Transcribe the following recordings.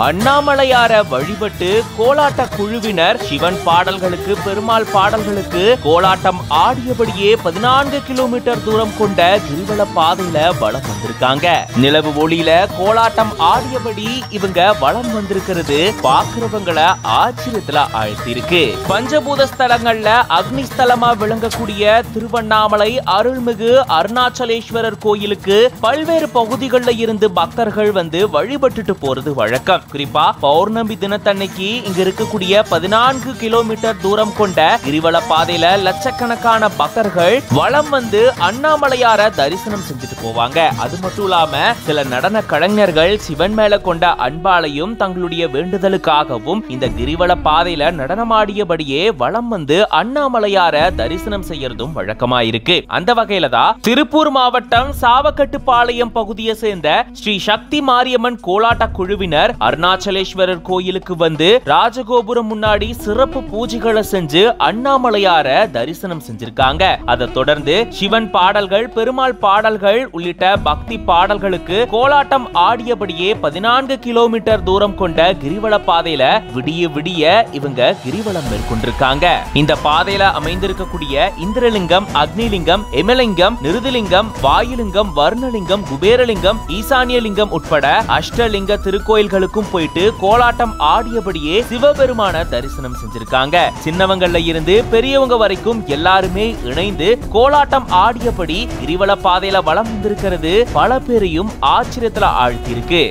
அண்ணாமலையார வழிபட்டு கோலாட்ட குழுவினர் சிவன் பாடல்களுக்கு பெருமாள் பாடல்களுக்கு கோலாட்டம் ஆடியபடியே 14 கிலோமீட்டர் தூரம் கொண்ட கிரிவல பாதையில வலம் வந்திருக்காங்க. நிலவு ஒளியில கோலாட்டம் ஆடியபடி இவங்க வலம் வந்திருக்கிறது பாக்குறவங்கள ஆச்சரியத்துல ஆழ்த்திருக்கு. பஞ்சபூத ஸ்தலங்கள்ல அக்னி ஸ்தலமா விளங்கக்கூடிய திருவண்ணாமலை அருள்மிகு அருணாச்சலேஸ்வரர் கோயிலுக்கு பல்வேறு பகுதிகளில் இருந்து பக்தர்கள் வந்து வழிபட்டுட்டு போறது வழக்கம். குறிப்பா பௌர்ணமி தினத்தன்னைக்கு இங்க இருக்கக்கூடிய 14 கிலோமீட்டர் தூரம் கொண்ட கிரிவல பாதையில லட்சக்கணக்கான பக்தர்கள் வலம் வந்து அண்ணாமலையார தரிசனம் செஞ்சுட்டு போவாங்க. அது மட்டும் இல்லாம சில நடன கலைஞர்கள் சிவன் மேல கொண்ட அன்பாலையும் தங்களுடைய வேண்டுதலுக்காகவும் இந்த கிரிவல பாதையில நடனமாடியபடியே வலம் வந்து அண்ணாமலையார தரிசனம் செய்யறதும் வழக்கமா இருக்கு. அந்த வகையில தான் திருப்பூர் மாவட்டம் சாவக்கட்டுப்பாளையம் பகுதியை சேர்ந்த ஸ்ரீ சக்தி மாரியம்மன் கோலாட்ட குழுவினர் அருணாச்சலேஸ்வரர் கோயிலுக்கு வந்து ராஜகோபுரம் முன்னாடி சிறப்பு பூஜைகளை செஞ்சு அண்ணாமலையார தரிசனம் செஞ்சிருக்காங்க. அதை தொடர்ந்து சிவன் பாடல்கள் பெருமாள் பாடல்கள் உள்ளிட்ட பக்தி பாடல்களுக்கு கோலாட்டம் ஆடியபடியே 14 கிலோமீட்டர் தூரம் கொண்ட கிரிவல பாதையில விடிய விடிய இவங்க கிரிவலம் மேற்கொண்டிருக்காங்க. இந்த பாதையில அமைந்திருக்கக்கூடிய இந்திரலிங்கம், அக்னிலிங்கம், எமலிங்கம், நிருதிலிங்கம், வாயுலிங்கம், வர்ணலிங்கம், குபேரலிங்கம், ஈசானியலிங்கம் உட்பட அஷ்டலிங்க திருக்கோயில்களுக்கும் போயிட்டு கோலாட்டம் ஆடியபடியே சிவபெருமான தரிசனம் செஞ்சிருக்காங்க. சின்னவங்கள்ல இருந்து பெரியவங்க வரைக்கும் எல்லாருமே இணைந்து கோலாட்டம் ஆடியபடி கிரிவல பாதையில வலம் வந்திருக்கிறது பல பேரையும் ஆச்சரியத்துல ஆழ்த்தியிருக்கு.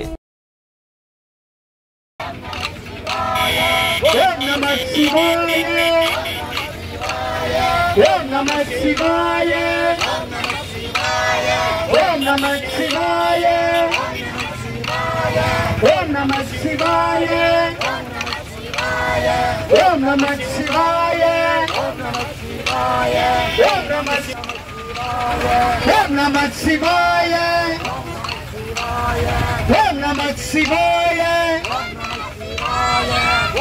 Om Namah Shivaya. Om Namah Shivaya. Om Namah Shivaya. Om Namah Shivaya. Om Namah Shivaya. Om Namah Shivaya. Om Namah Shivaya.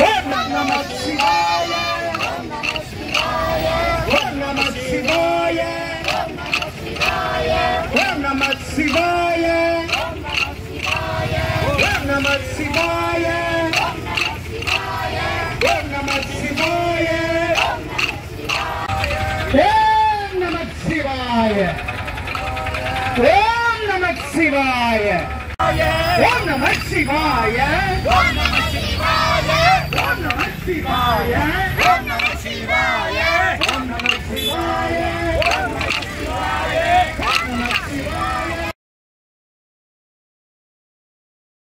Om Namah Shivaya. Om Namah Shivaya. Om Namah Shivaya. Om Namah Shivaya. Om Namah Shivaya. Om Namah Shivaya. Om Namah Shivaya. Om Namah Shivaya. Om Namah Shivaya.